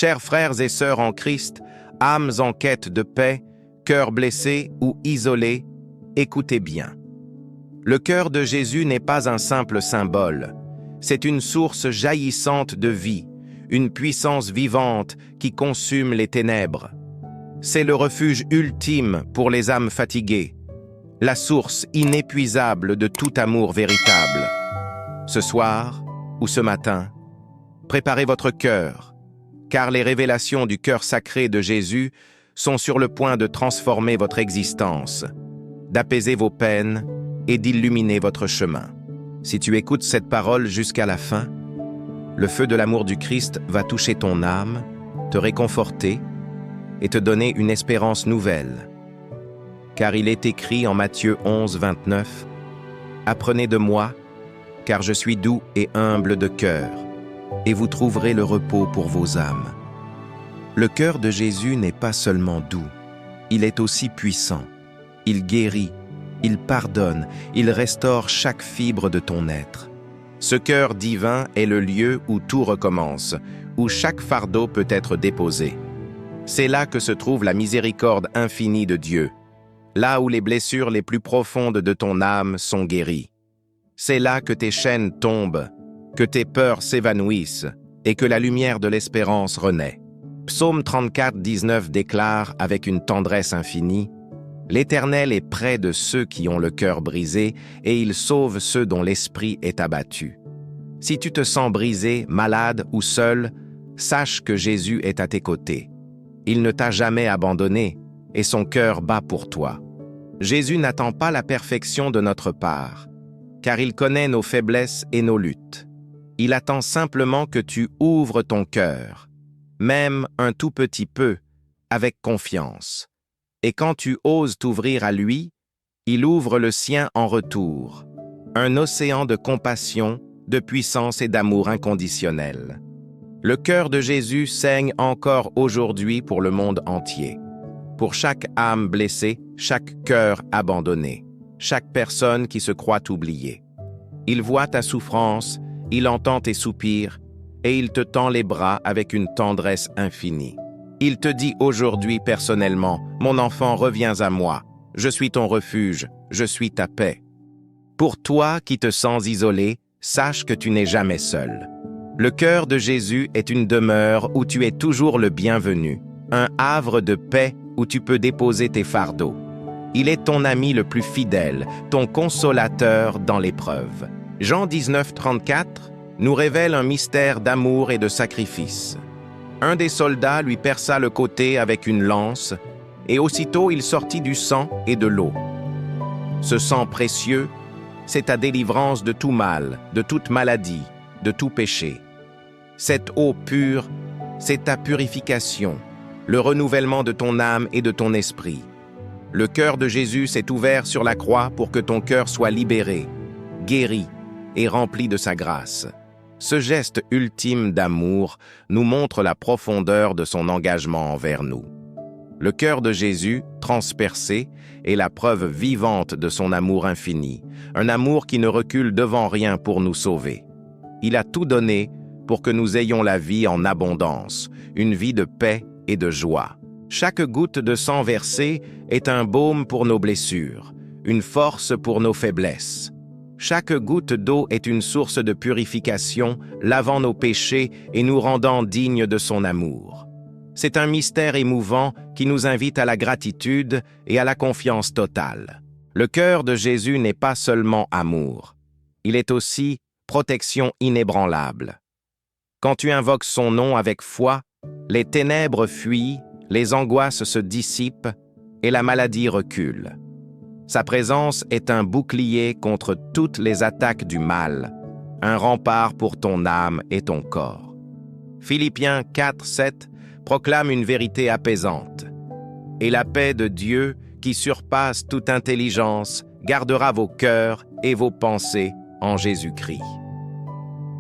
Chers frères et sœurs en Christ, âmes en quête de paix, cœurs blessés ou isolés, écoutez bien. Le cœur de Jésus n'est pas un simple symbole, c'est une source jaillissante de vie, une puissance vivante qui consume les ténèbres. C'est le refuge ultime pour les âmes fatiguées, la source inépuisable de tout amour véritable. Ce soir ou ce matin, préparez votre cœur, car les révélations du cœur sacré de Jésus sont sur le point de transformer votre existence, d'apaiser vos peines et d'illuminer votre chemin. Si tu écoutes cette parole jusqu'à la fin, le feu de l'amour du Christ va toucher ton âme, te réconforter et te donner une espérance nouvelle. Car il est écrit en Matthieu 11, 29, « Apprenez de moi, car je suis doux et humble de cœur, et vous trouverez le repos pour vos âmes. » Le cœur de Jésus n'est pas seulement doux, il est aussi puissant. Il guérit, il pardonne, il restaure chaque fibre de ton être. Ce cœur divin est le lieu où tout recommence, où chaque fardeau peut être déposé. C'est là que se trouve la miséricorde infinie de Dieu, là où les blessures les plus profondes de ton âme sont guéries. C'est là que tes chaînes tombent, que tes peurs s'évanouissent et que la lumière de l'espérance renaît. Psaume 34, 19 déclare avec une tendresse infinie, « L'Éternel est près de ceux qui ont le cœur brisé et il sauve ceux dont l'esprit est abattu. » Si tu te sens brisé, malade ou seul, sache que Jésus est à tes côtés. Il ne t'a jamais abandonné et son cœur bat pour toi. Jésus n'attend pas la perfection de notre part, car il connaît nos faiblesses et nos luttes. Il attend simplement que tu ouvres ton cœur, même un tout petit peu, avec confiance. Et quand tu oses t'ouvrir à lui, il ouvre le sien en retour, un océan de compassion, de puissance et d'amour inconditionnel. Le cœur de Jésus saigne encore aujourd'hui pour le monde entier, pour chaque âme blessée, chaque cœur abandonné, chaque personne qui se croit oubliée. Il voit ta souffrance, il entend tes soupirs, et il te tend les bras avec une tendresse infinie. Il te dit aujourd'hui personnellement, « Mon enfant, reviens à moi, je suis ton refuge, je suis ta paix. » Pour toi qui te sens isolé, sache que tu n'es jamais seul. Le cœur de Jésus est une demeure où tu es toujours le bienvenu, un havre de paix où tu peux déposer tes fardeaux. Il est ton ami le plus fidèle, ton consolateur dans l'épreuve. Jean 19, 34 nous révèle un mystère d'amour et de sacrifice. Un des soldats lui perça le côté avec une lance, et aussitôt il sortit du sang et de l'eau. Ce sang précieux, c'est ta délivrance de tout mal, de toute maladie, de tout péché. Cette eau pure, c'est ta purification, le renouvellement de ton âme et de ton esprit. Le cœur de Jésus s'est ouvert sur la croix pour que ton cœur soit libéré, guéri et rempli de sa grâce. Ce geste ultime d'amour nous montre la profondeur de son engagement envers nous. Le cœur de Jésus, transpercé, est la preuve vivante de son amour infini, un amour qui ne recule devant rien pour nous sauver. Il a tout donné pour que nous ayons la vie en abondance, une vie de paix et de joie. Chaque goutte de sang versée est un baume pour nos blessures, une force pour nos faiblesses. Chaque goutte d'eau est une source de purification, lavant nos péchés et nous rendant dignes de son amour. C'est un mystère émouvant qui nous invite à la gratitude et à la confiance totale. Le cœur de Jésus n'est pas seulement amour, il est aussi protection inébranlable. Quand tu invoques son nom avec foi, les ténèbres fuient, les angoisses se dissipent et la maladie recule. Sa présence est un bouclier contre toutes les attaques du mal, un rempart pour ton âme et ton corps. Philippiens 4, 7 proclame une vérité apaisante. « Et la paix de Dieu, qui surpasse toute intelligence, gardera vos cœurs et vos pensées en Jésus-Christ. »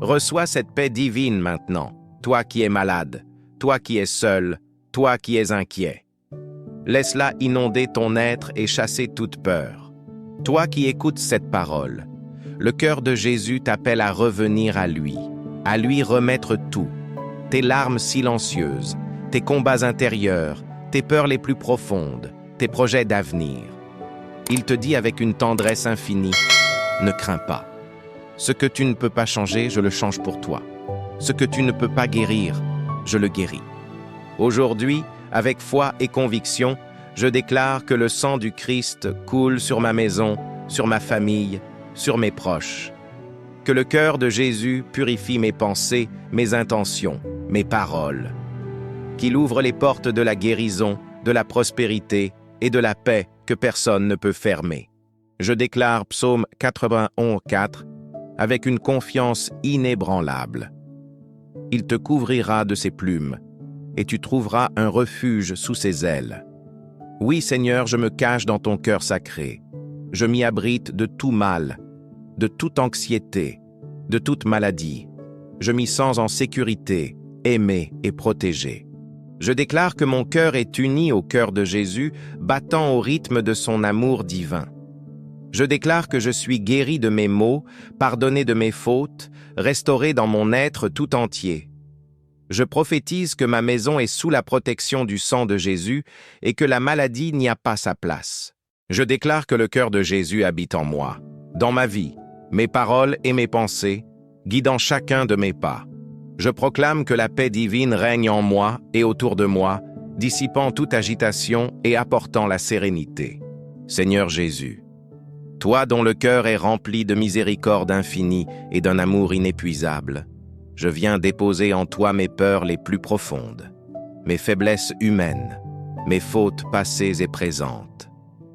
Reçois cette paix divine maintenant, toi qui es malade, toi qui es seul, toi qui es inquiet. Laisse-la inonder ton être et chasser toute peur. Toi qui écoutes cette parole, le cœur de Jésus t'appelle à revenir à lui remettre tout. tes larmes silencieuses, tes combats intérieurs, tes peurs les plus profondes, tes projets d'avenir. Il te dit avec une tendresse infinie, « Ne crains pas. Ce que tu ne peux pas changer, je le change pour toi. Ce que tu ne peux pas guérir, je le guéris. » Aujourd'hui, avec foi et conviction, je déclare que le sang du Christ coule sur ma maison, sur ma famille, sur mes proches. Que le cœur de Jésus purifie mes pensées, mes intentions, mes paroles. Qu'il ouvre les portes de la guérison, de la prospérité et de la paix que personne ne peut fermer. Je déclare Psaume 91:4 avec une confiance inébranlable. Il te couvrira de ses plumes, et tu trouveras un refuge sous ses ailes. Oui, Seigneur, je me cache dans ton cœur sacré. Je m'y abrite de tout mal, de toute anxiété, de toute maladie. Je m'y sens en sécurité, aimé et protégé. Je déclare que mon cœur est uni au cœur de Jésus, battant au rythme de son amour divin. Je déclare que je suis guéri de mes maux, pardonné de mes fautes, restauré dans mon être tout entier. Je prophétise que ma maison est sous la protection du sang de Jésus et que la maladie n'y a pas sa place. Je déclare que le cœur de Jésus habite en moi, dans ma vie, mes paroles et mes pensées, guidant chacun de mes pas. Je proclame que la paix divine règne en moi et autour de moi, dissipant toute agitation et apportant la sérénité. Seigneur Jésus, toi dont le cœur est rempli de miséricorde infinie et d'un amour inépuisable, je viens déposer en toi mes peurs les plus profondes, mes faiblesses humaines, mes fautes passées et présentes.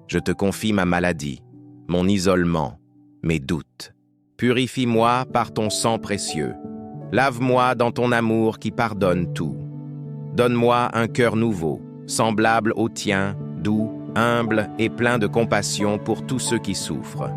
Je te confie ma maladie, mon isolement, mes doutes. Purifie-moi par ton sang précieux. Lave-moi dans ton amour qui pardonne tout. Donne-moi un cœur nouveau, semblable au tien, doux, humble et plein de compassion pour tous ceux qui souffrent.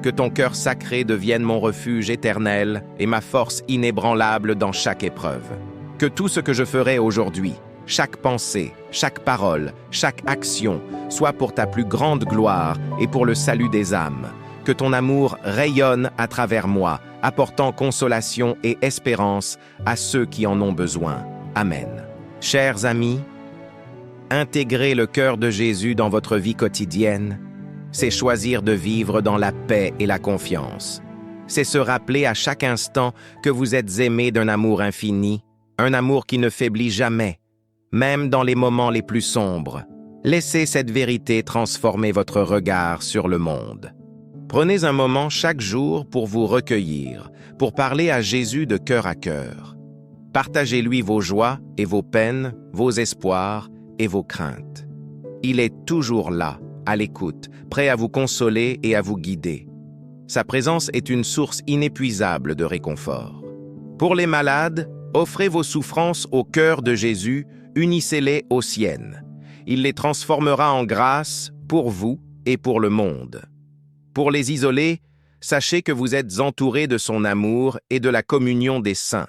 Que ton cœur sacré devienne mon refuge éternel et ma force inébranlable dans chaque épreuve. Que tout ce que je ferai aujourd'hui, chaque pensée, chaque parole, chaque action, soit pour ta plus grande gloire et pour le salut des âmes. Que ton amour rayonne à travers moi, apportant consolation et espérance à ceux qui en ont besoin. Amen. Chers amis, intégrer le cœur de Jésus dans votre vie quotidienne, c'est choisir de vivre dans la paix et la confiance. C'est se rappeler à chaque instant que vous êtes aimé d'un amour infini, un amour qui ne faiblit jamais, même dans les moments les plus sombres. Laissez cette vérité transformer votre regard sur le monde. Prenez un moment chaque jour pour vous recueillir, pour parler à Jésus de cœur à cœur. Partagez-lui vos joies et vos peines, vos espoirs et vos craintes. Il est toujours là, à l'écoute, prêt à vous consoler et à vous guider. Sa présence est une source inépuisable de réconfort. Pour les malades, offrez vos souffrances au cœur de Jésus, unissez-les aux siennes. Il les transformera en grâce pour vous et pour le monde. Pour les isolés, sachez que vous êtes entourés de son amour et de la communion des saints.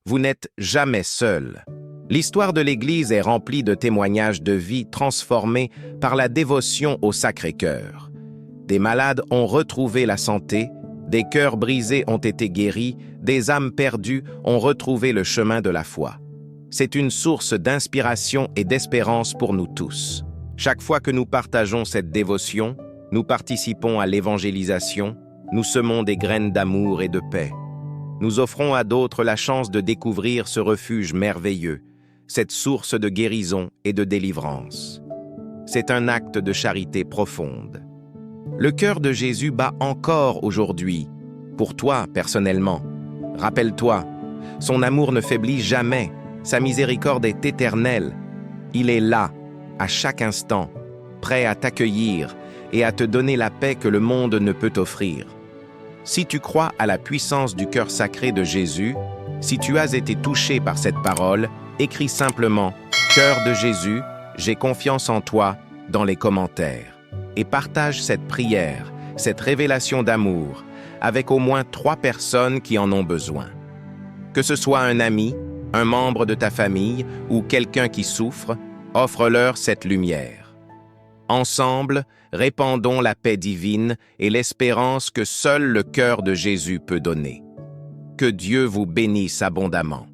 Vous n'êtes jamais seul. L'histoire de l'Église est remplie de témoignages de vie transformés par la dévotion au Sacré-Cœur. Des malades ont retrouvé la santé, des cœurs brisés ont été guéris, des âmes perdues ont retrouvé le chemin de la foi. C'est une source d'inspiration et d'espérance pour nous tous. Chaque fois que nous partageons cette dévotion, nous participons à l'évangélisation, nous semons des graines d'amour et de paix. Nous offrons à d'autres la chance de découvrir ce refuge merveilleux, cette source de guérison et de délivrance. C'est un acte de charité profonde. Le cœur de Jésus bat encore aujourd'hui, pour toi personnellement. Rappelle-toi, son amour ne faiblit jamais, sa miséricorde est éternelle. Il est là, à chaque instant, prêt à t'accueillir et à te donner la paix que le monde ne peut offrir. Si tu crois à la puissance du cœur sacré de Jésus, si tu as été touché par cette parole, écris simplement « Cœur de Jésus, j'ai confiance en toi » dans les commentaires et partage cette prière, cette révélation d'amour avec au moins 3 personnes qui en ont besoin. Que ce soit un ami, un membre de ta famille ou quelqu'un qui souffre, offre-leur cette lumière. Ensemble, répandons la paix divine et l'espérance que seul le cœur de Jésus peut donner. Que Dieu vous bénisse abondamment.